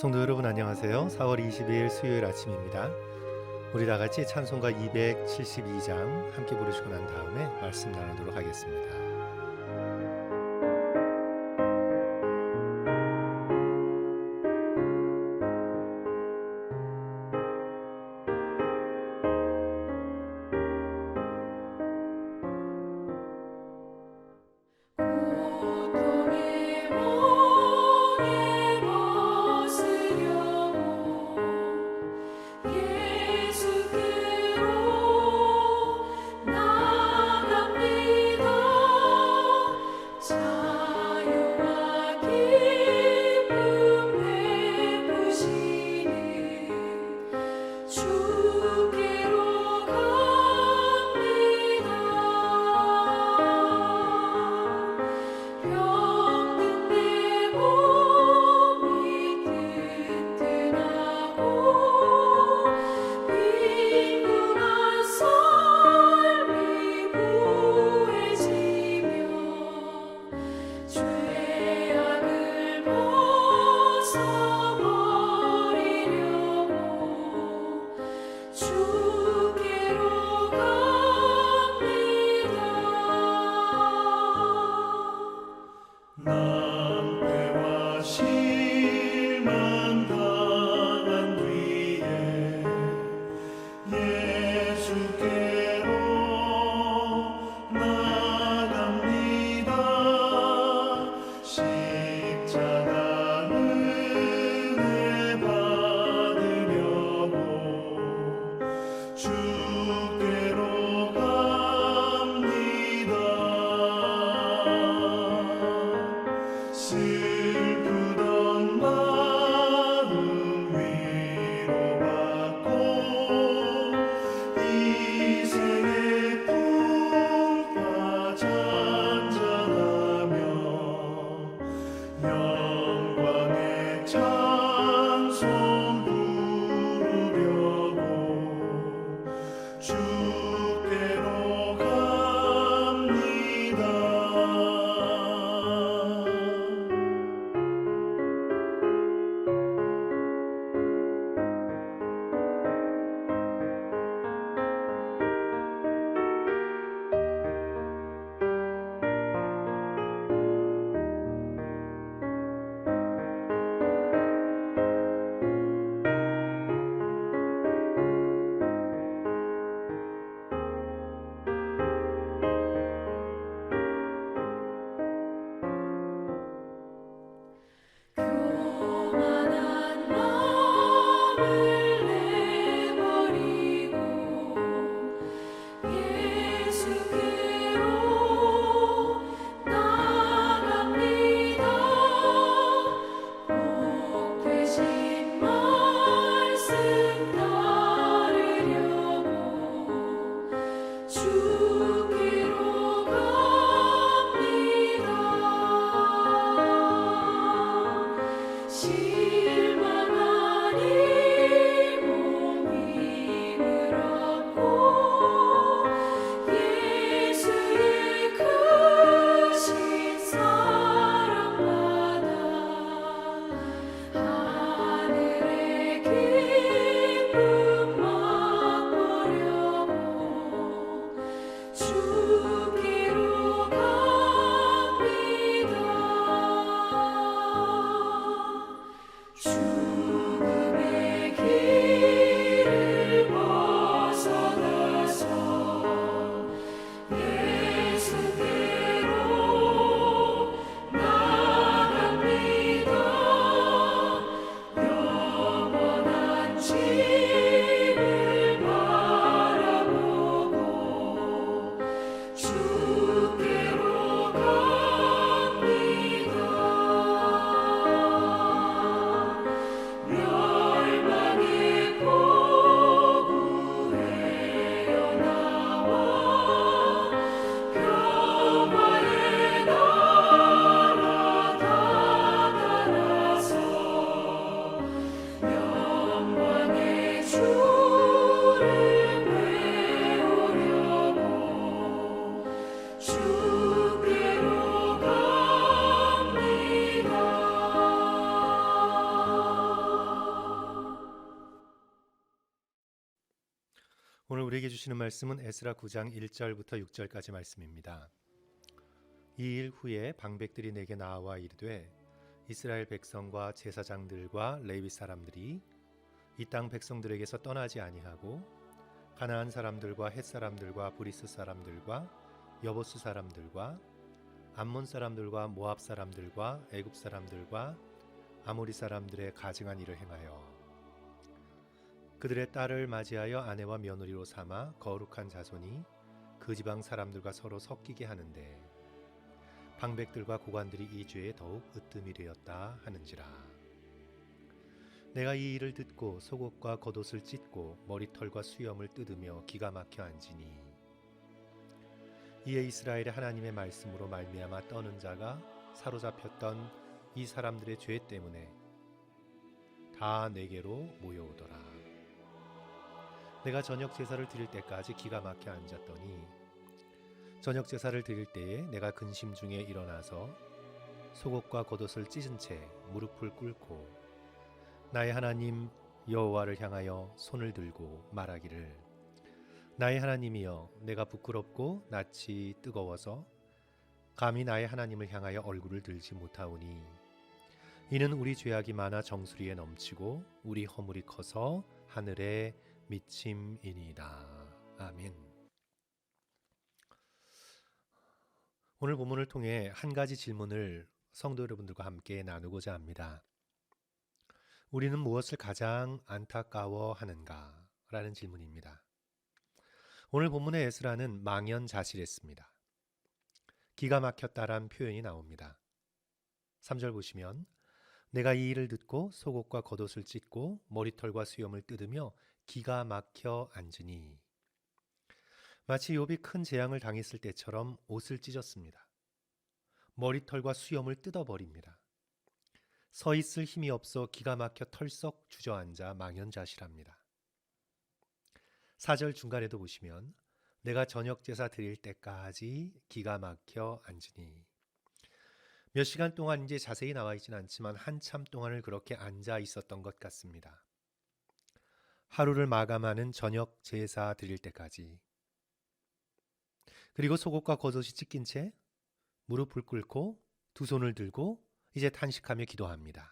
성도 여러분 안녕하세요. 4월 22일 수요일 아침입니다. 우리 다 같이 찬송가 272장 함께 부르시고 난 다음에 말씀 나누도록 하겠습니다. 오늘 우리에게 주시는 말씀은 에스라 9장 1절부터 6절까지 말씀입니다. 이 일 후에 방백들이 내게 나와 이르되 이스라엘 백성과 제사장들과 레위 사람들이 이 땅 백성들에게서 떠나지 아니하고 가나안 사람들과 헷 사람들과 브리스 사람들과 여보스 사람들과 암몬 사람들과 모압 사람들과 애굽 사람들과 아모리 사람들의 가증한 일을 행하여 그들의 딸을 맞이하여 아내와 며느리로 삼아 거룩한 자손이 그 지방 사람들과 서로 섞이게 하는데 방백들과 고관들이 이 죄에 더욱 으뜸이 되었다 하는지라. 내가 이 일을 듣고 속옷과 겉옷을 찢고 머리털과 수염을 뜯으며 기가 막혀 앉으니 이에 이스라엘의 하나님의 말씀으로 말미암아 떠는 자가 사로잡혔던 이 사람들의 죄 때문에 다 내게로 모여오더라. 내가 저녁 제사를 드릴 때까지 기가 막혀 앉았더니 저녁 제사를 드릴 때에 내가 근심 중에 일어나서 속옷과 겉옷을 찢은 채 무릎을 꿇고 나의 하나님 여호와를 향하여 손을 들고 말하기를 나의 하나님이여 내가 부끄럽고 낯이 뜨거워서 감히 나의 하나님을 향하여 얼굴을 들지 못하오니 이는 우리 죄악이 많아 정수리에 넘치고 우리 허물이 커서 하늘에 미침이니이다. 아멘. 오늘 본문을 통해 한 가지 질문을 성도 여러분들과 함께 나누고자 합니다. 우리는 무엇을 가장 안타까워하는가? 라는 질문입니다. 오늘 본문의 에스라는 망연자실했습니다. 기가 막혔다란 표현이 나옵니다. 3절 보시면 내가 이 일을 듣고 속옷과 겉옷을 찢고 머리털과 수염을 뜯으며 기가 막혀 앉으니 마치 욥이 큰 재앙을 당했을 때처럼 옷을 찢었습니다. 머리털과 수염을 뜯어버립니다. 서 있을 힘이 없어 기가 막혀 털썩 주저앉아 망연자실합니다. 4절 중간에도 보시면 내가 저녁 제사 드릴 때까지 기가 막혀 앉으니 몇 시간 동안 이제 자세히 나와 있지는 않지만 한참 동안을 그렇게 앉아 있었던 것 같습니다. 하루를 마감하는 저녁 제사 드릴 때까지 그리고 속옷과 겉옷이 찢긴 채 무릎을 꿇고 두 손을 들고 이제 탄식하며 기도합니다.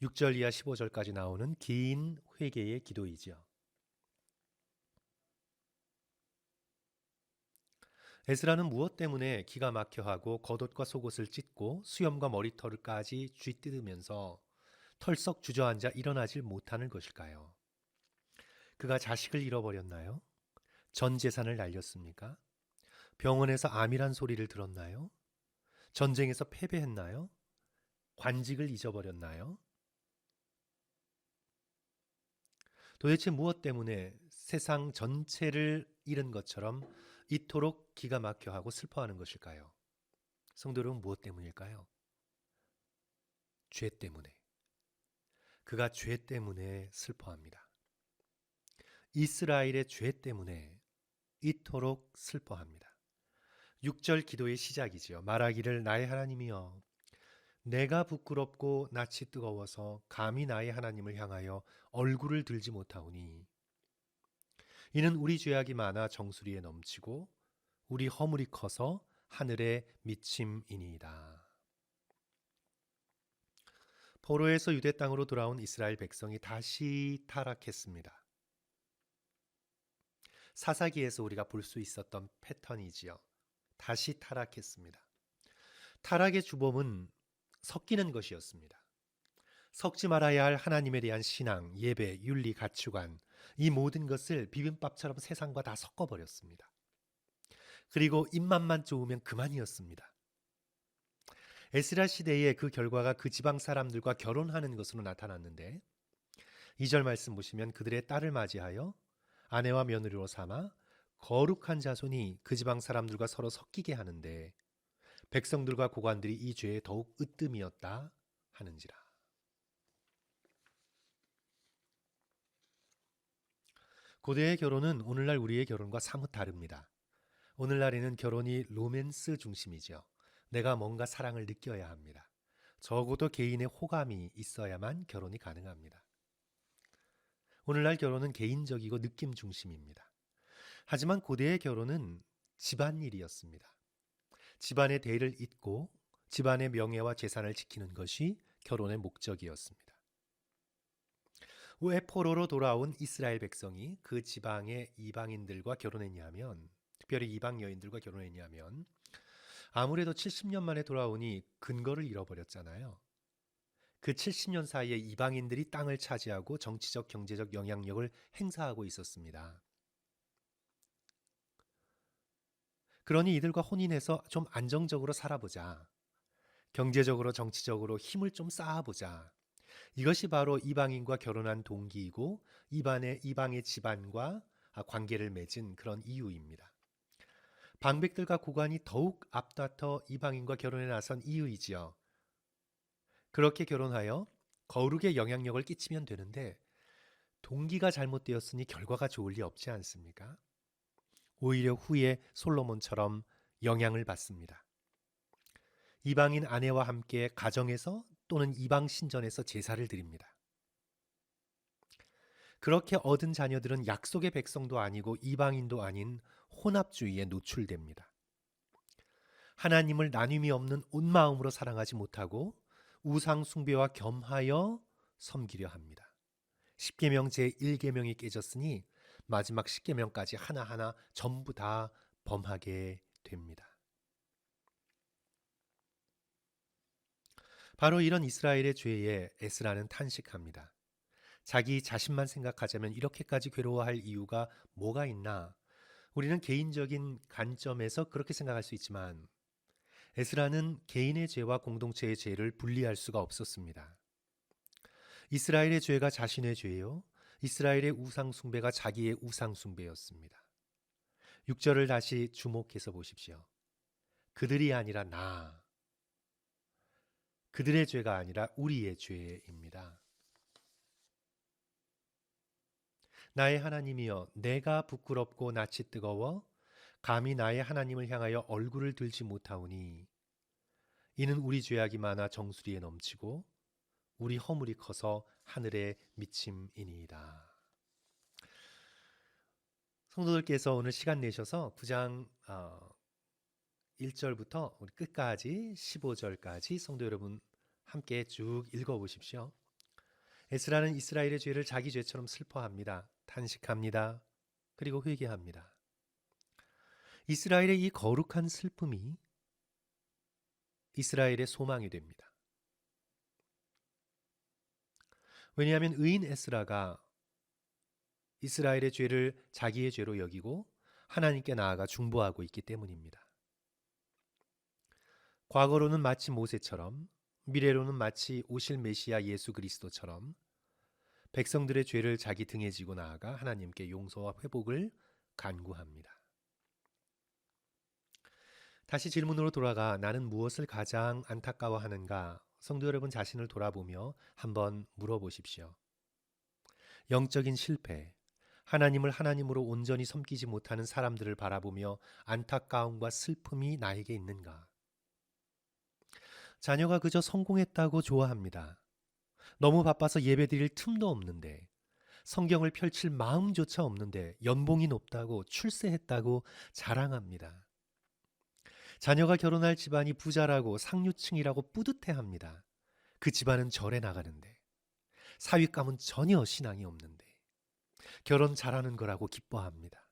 6절 이하 15절까지 나오는 긴 회개의 기도이죠. 에스라는 무엇 때문에 기가 막혀하고 겉옷과 속옷을 찢고 수염과 머리털까지 쥐뜯으면서 털썩 주저앉아 일어나질 못하는 것일까요? 그가 자식을 잃어버렸나요? 전 재산을 날렸습니까? 병원에서 암이란 소리를 들었나요? 전쟁에서 패배했나요? 관직을 잊어버렸나요? 도대체 무엇 때문에 세상 전체를 잃은 것처럼 이토록 기가 막혀하고 슬퍼하는 것일까요? 성도 여러분, 무엇 때문일까요? 죄 때문에. 그가 죄 때문에 슬퍼합니다. 이스라엘의 죄 때문에 이토록 슬퍼합니다. 6절 기도의 시작이지요. 말하기를 나의 하나님이여 내가 부끄럽고 낯이 뜨거워서 감히 나의 하나님을 향하여 얼굴을 들지 못하오니 이는 우리 죄악이 많아 정수리에 넘치고 우리 허물이 커서 하늘에 미침이니이다. 포로에서 유대 땅으로 돌아온 이스라엘 백성이 다시 타락했습니다. 사사기에서 우리가 볼 수 있었던 패턴이지요. 다시 타락했습니다. 타락의 주범은 섞이는 것이었습니다. 섞지 말아야 할 하나님에 대한 신앙, 예배, 윤리, 가치관 이 모든 것을 비빔밥처럼 세상과 다 섞어버렸습니다. 그리고 입맛만 좋으면 그만이었습니다. 에스라 시대에 그 결과가 그 지방 사람들과 결혼하는 것으로 나타났는데 2절 말씀 보시면 그들의 딸을 맞이하여 아내와 며느리로 삼아 거룩한 자손이 그 지방 사람들과 서로 섞이게 하는데 백성들과 고관들이 이 죄에 더욱 으뜸이었다 하는지라. 고대의 결혼은 오늘날 우리의 결혼과 사뭇 다릅니다. 오늘날에는 결혼이 로맨스 중심이죠. 내가 뭔가 사랑을 느껴야 합니다. 적어도 개인의 호감이 있어야만 결혼이 가능합니다. 오늘날 결혼은 개인적이고 느낌 중심입니다. 하지만 고대의 결혼은 집안일이었습니다. 집안의 대를 잇고 집안의 명예와 재산을 지키는 것이 결혼의 목적이었습니다. 왜 포로로 돌아온 이스라엘 백성이 그 지방의 이방인들과 결혼했냐면, 특별히 이방 여인들과 결혼했냐면, 아무래도 70년 만에 돌아오니 근거를 잃어버렸잖아요. 그 70년 사이에 이방인들이 땅을 차지하고 정치적, 경제적 영향력을 행사하고 있었습니다. 그러니 이들과 혼인해서 좀 안정적으로 살아보자. 경제적으로, 정치적으로 힘을 좀 쌓아보자. 이것이 바로 이방인과 결혼한 동기이고 이방의 집안과 관계를 맺은 그런 이유입니다. 방백들과 고관이 더욱 앞다퉈 이방인과 결혼에 나선 이유이지요. 그렇게 결혼하여 거룩의 영향력을 끼치면 되는데 동기가 잘못되었으니 결과가 좋을 리 없지 않습니까? 오히려 후에 솔로몬처럼 영향을 받습니다. 이방인 아내와 함께 가정에서 또는 이방 신전에서 제사를 드립니다. 그렇게 얻은 자녀들은 약속의 백성도 아니고 이방인도 아닌 혼합주의에 노출됩니다. 하나님을 나눔이 없는 온 마음으로 사랑하지 못하고 우상 숭배와 겸하여 섬기려 합니다. 십계명 제1계명이 깨졌으니 마지막 10계명까지 하나하나 전부 다 범하게 됩니다. 바로 이런 이스라엘의 죄에 에스라는 탄식합니다. 자기 자신만 생각하자면 이렇게까지 괴로워할 이유가 뭐가 있나? 우리는 개인적인 관점에서 그렇게 생각할 수 있지만 에스라는 개인의 죄와 공동체의 죄를 분리할 수가 없었습니다. 이스라엘의 죄가 자신의 죄요. 이스라엘의 우상 숭배가 자기의 우상 숭배였습니다. 6절을 다시 주목해서 보십시오. 그들이 아니라 나. 그들의 죄가 아니라 우리의 죄입니다. 나의 하나님이여, 내가 부끄럽고 낯이 뜨거워 감히 나의 하나님을 향하여 얼굴을 들지 못하오니 이는 우리 죄악이 많아 정수리에 넘치고 우리 허물이 커서 하늘에 미침이니이다. 성도들께서 오늘 시간 내셔서 9장 1절부터 우리 끝까지 15절까지 성도 여러분 함께 쭉 읽어보십시오. 에스라는 이스라엘의 죄를 자기 죄처럼 슬퍼합니다. 탄식합니다. 그리고 회개합니다. 이스라엘의 이 거룩한 슬픔이 이스라엘의 소망이 됩니다. 왜냐하면 의인 에스라가 이스라엘의 죄를 자기의 죄로 여기고 하나님께 나아가 중보하고 있기 때문입니다. 과거로는 마치 모세처럼, 미래로는 마치 오실 메시아 예수 그리스도처럼 백성들의 죄를 자기 등에 지고 나아가 하나님께 용서와 회복을 간구합니다. 다시 질문으로 돌아가 나는 무엇을 가장 안타까워하는가? 성도 여러분 자신을 돌아보며 한번 물어보십시오. 영적인 실패, 하나님을 하나님으로 온전히 섬기지 못하는 사람들을 바라보며 안타까움과 슬픔이 나에게 있는가? 자녀가 그저 성공했다고 좋아합니다. 너무 바빠서 예배드릴 틈도 없는데, 성경을 펼칠 마음조차 없는데 연봉이 높다고 출세했다고 자랑합니다. 자녀가 결혼할 집안이 부자라고 상류층이라고 뿌듯해합니다. 그 집안은 절에 나가는데, 사윗감은 전혀 신앙이 없는데 결혼 잘하는 거라고 기뻐합니다.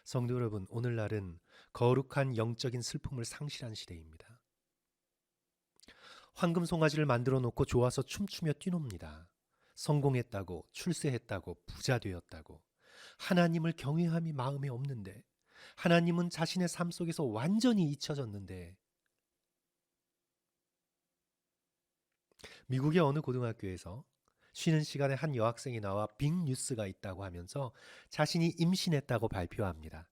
성도 여러분, 오늘날은 거룩한 영적인 슬픔을 상실한 시대입니다. 황금 송아지를 만들어 놓고 좋아서 춤추며 뛰놉니다. 성공했다고, 출세했다고, 부자 되었다고. 하나님을 경외함이 마음에 없는데, 하나님은 자신의 삶 속에서 완전히 잊혀졌는데, 미국의 어느 고등학교에서 쉬는 시간에 한 여학생이 나와 빅 뉴스가 있다고 하면서 자신이 임신했다고 발표합니다.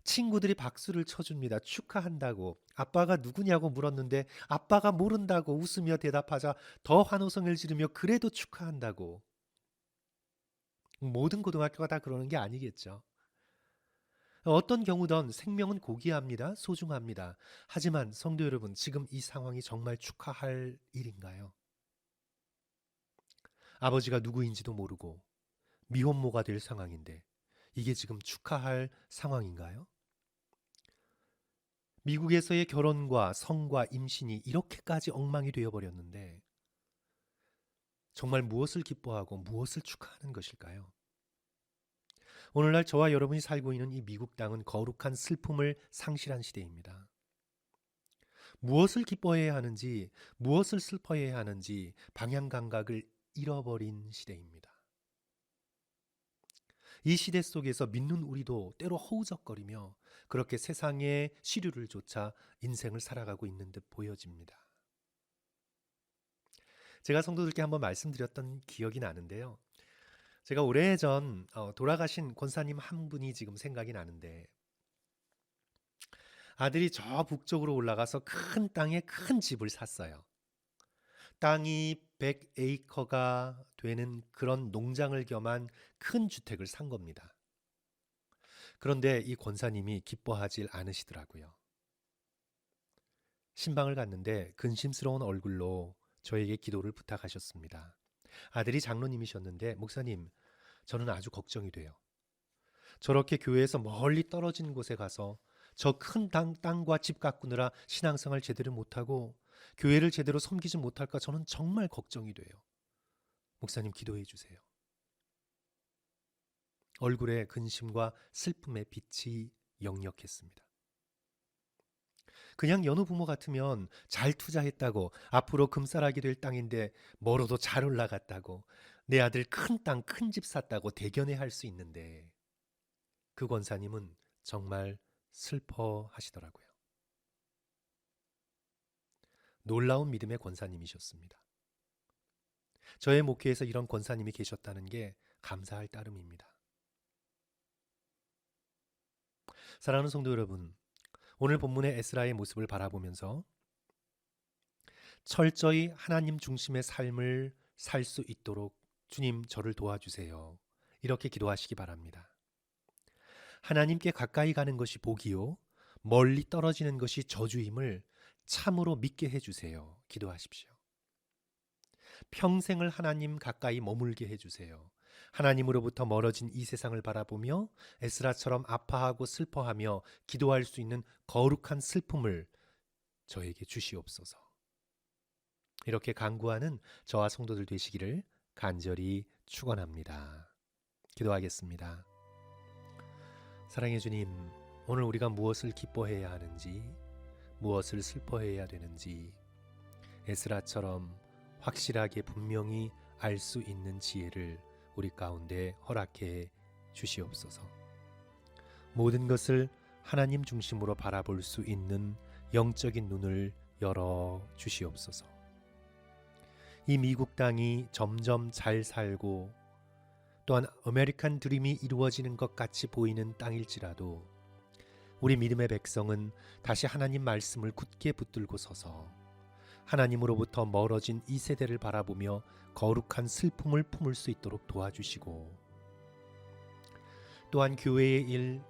친구들이 박수를 쳐줍니다. 축하한다고. 아빠가 누구냐고 물었는데 아빠가 모른다고 웃으며 대답하자 더 환호성을 지르며 그래도 축하한다고. 모든 고등학교가 다 그러는 게 아니겠죠. 어떤 경우든 생명은 고귀합니다. 소중합니다. 하지만 성도 여러분, 지금 이 상황이 정말 축하할 일인가요? 아버지가 누구인지도 모르고 미혼모가 될 상황인데 이게 지금 축하할 상황인가요? 미국에서의 결혼과 성과 임신이 이렇게까지 엉망이 되어버렸는데 정말 무엇을 기뻐하고 무엇을 축하하는 것일까요? 오늘날 저와 여러분이 살고 있는 이 미국 땅은 거룩한 슬픔을 상실한 시대입니다. 무엇을 기뻐해야 하는지, 무엇을 슬퍼해야 하는지 방향 감각을 잃어버린 시대입니다. 이 시대 속에서 믿는 우리도 때로 허우적거리며 그렇게 세상의 시류를 쫓아 인생을 살아가고 있는 듯 보여집니다. 제가 성도들께 한번 말씀드렸던 기억이 나는데요. 제가 오래전 돌아가신 권사님 한 분이 지금 생각이 나는데 아들이 저 북쪽으로 올라가서 큰 땅에 큰 집을 샀어요. 땅이 100에이커가 되는 그런 농장을 겸한 큰 주택을 산 겁니다. 그런데 이 권사님이 기뻐하질 않으시더라고요. 신방을 갔는데 근심스러운 얼굴로 저에게 기도를 부탁하셨습니다. 아들이 장로님이셨는데 목사님, 저는 아주 걱정이 돼요. 저렇게 교회에서 멀리 떨어진 곳에 가서 저 큰 땅과 집 가꾸느라 신앙생활 제대로 못하고 교회를 제대로 섬기지 못할까 저는 정말 걱정이 돼요. 목사님 기도해 주세요. 얼굴에 근심과 슬픔의 빛이 역력했습니다. 그냥 여느 부모 같으면 잘 투자했다고 앞으로 금싸라기 될 땅인데 멀어도 잘 올라갔다고 내 아들 큰 땅, 큰 집 샀다고 대견해 할 수 있는데 그 권사님은 정말 슬퍼하시더라고요. 놀라운 믿음의 권사님이셨습니다. 저의 목회에서 이런 권사님이 계셨다는 게 감사할 따름입니다. 사랑하는 성도 여러분, 오늘 본문의 에스라의 모습을 바라보면서 철저히 하나님 중심의 삶을 살 수 있도록 주님 저를 도와주세요. 이렇게 기도하시기 바랍니다. 하나님께 가까이 가는 것이 복이요 멀리 떨어지는 것이 저주임을 참으로 믿게 해주세요. 기도하십시오. 평생을 하나님 가까이 머물게 해주세요. 하나님으로부터 멀어진 이 세상을 바라보며 에스라처럼 아파하고 슬퍼하며 기도할 수 있는 거룩한 슬픔을 저에게 주시옵소서. 이렇게 간구하는 저와 성도들 되시기를 간절히 축원합니다. 기도하겠습니다. 사랑의 주님, 오늘 우리가 무엇을 기뻐해야 하는지, 무엇을 슬퍼해야 되는지 에스라처럼 확실하게 분명히 알 수 있는 지혜를 우리 가운데 허락해 주시옵소서. 모든 것을 하나님 중심으로 바라볼 수 있는 영적인 눈을 열어 주시옵소서. 이 미국 땅이 점점 잘 살고 또한 아메리칸 드림이 이루어지는 것 같이 보이는 땅일지라도 우리 믿음의 백성은 다시 하나님 말씀을 굳게 붙들고 서서 하나님으로부터 멀어진 이 세대를 바라보며 거룩한 슬픔을 품을 수 있도록 도와주시고 또한 교회의 일,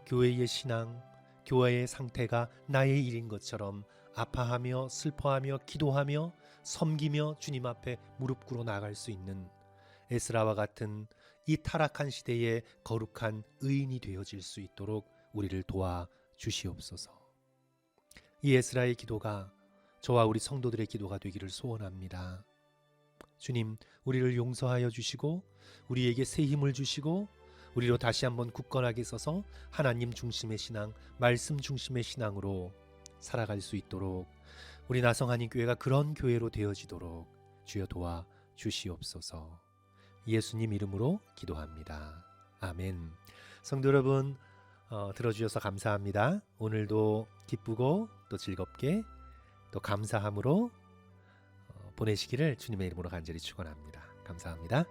교회의 신앙, 교회의 상태가 나의 일인 것처럼 아파하며 슬퍼하며 기도하며 섬기며 주님 앞에 무릎 꿇어 나갈 수 있는 에스라와 같은 이 타락한 시대의 거룩한 의인이 되어질 수 있도록 우리를 도와 주시옵소서. 이 에스라의 기도가 저와 우리 성도들의 기도가 되기를 소원합니다. 주님, 우리를 용서하여 주시고 우리에게 새 힘을 주시고 우리로 다시 한번 굳건하게 서서 하나님 중심의 신앙, 말씀 중심의 신앙으로 살아갈 수 있도록 우리 나성하님 교회가 그런 교회로 되어지도록 주여 도와 주시옵소서. 예수님 이름으로 기도합니다. 아멘. 성도 여러분, 들어주셔서 감사합니다. 오늘도 기쁘고 또 즐겁게 또 감사함으로 보내시기를 주님의 이름으로 간절히 축원합니다. 감사합니다.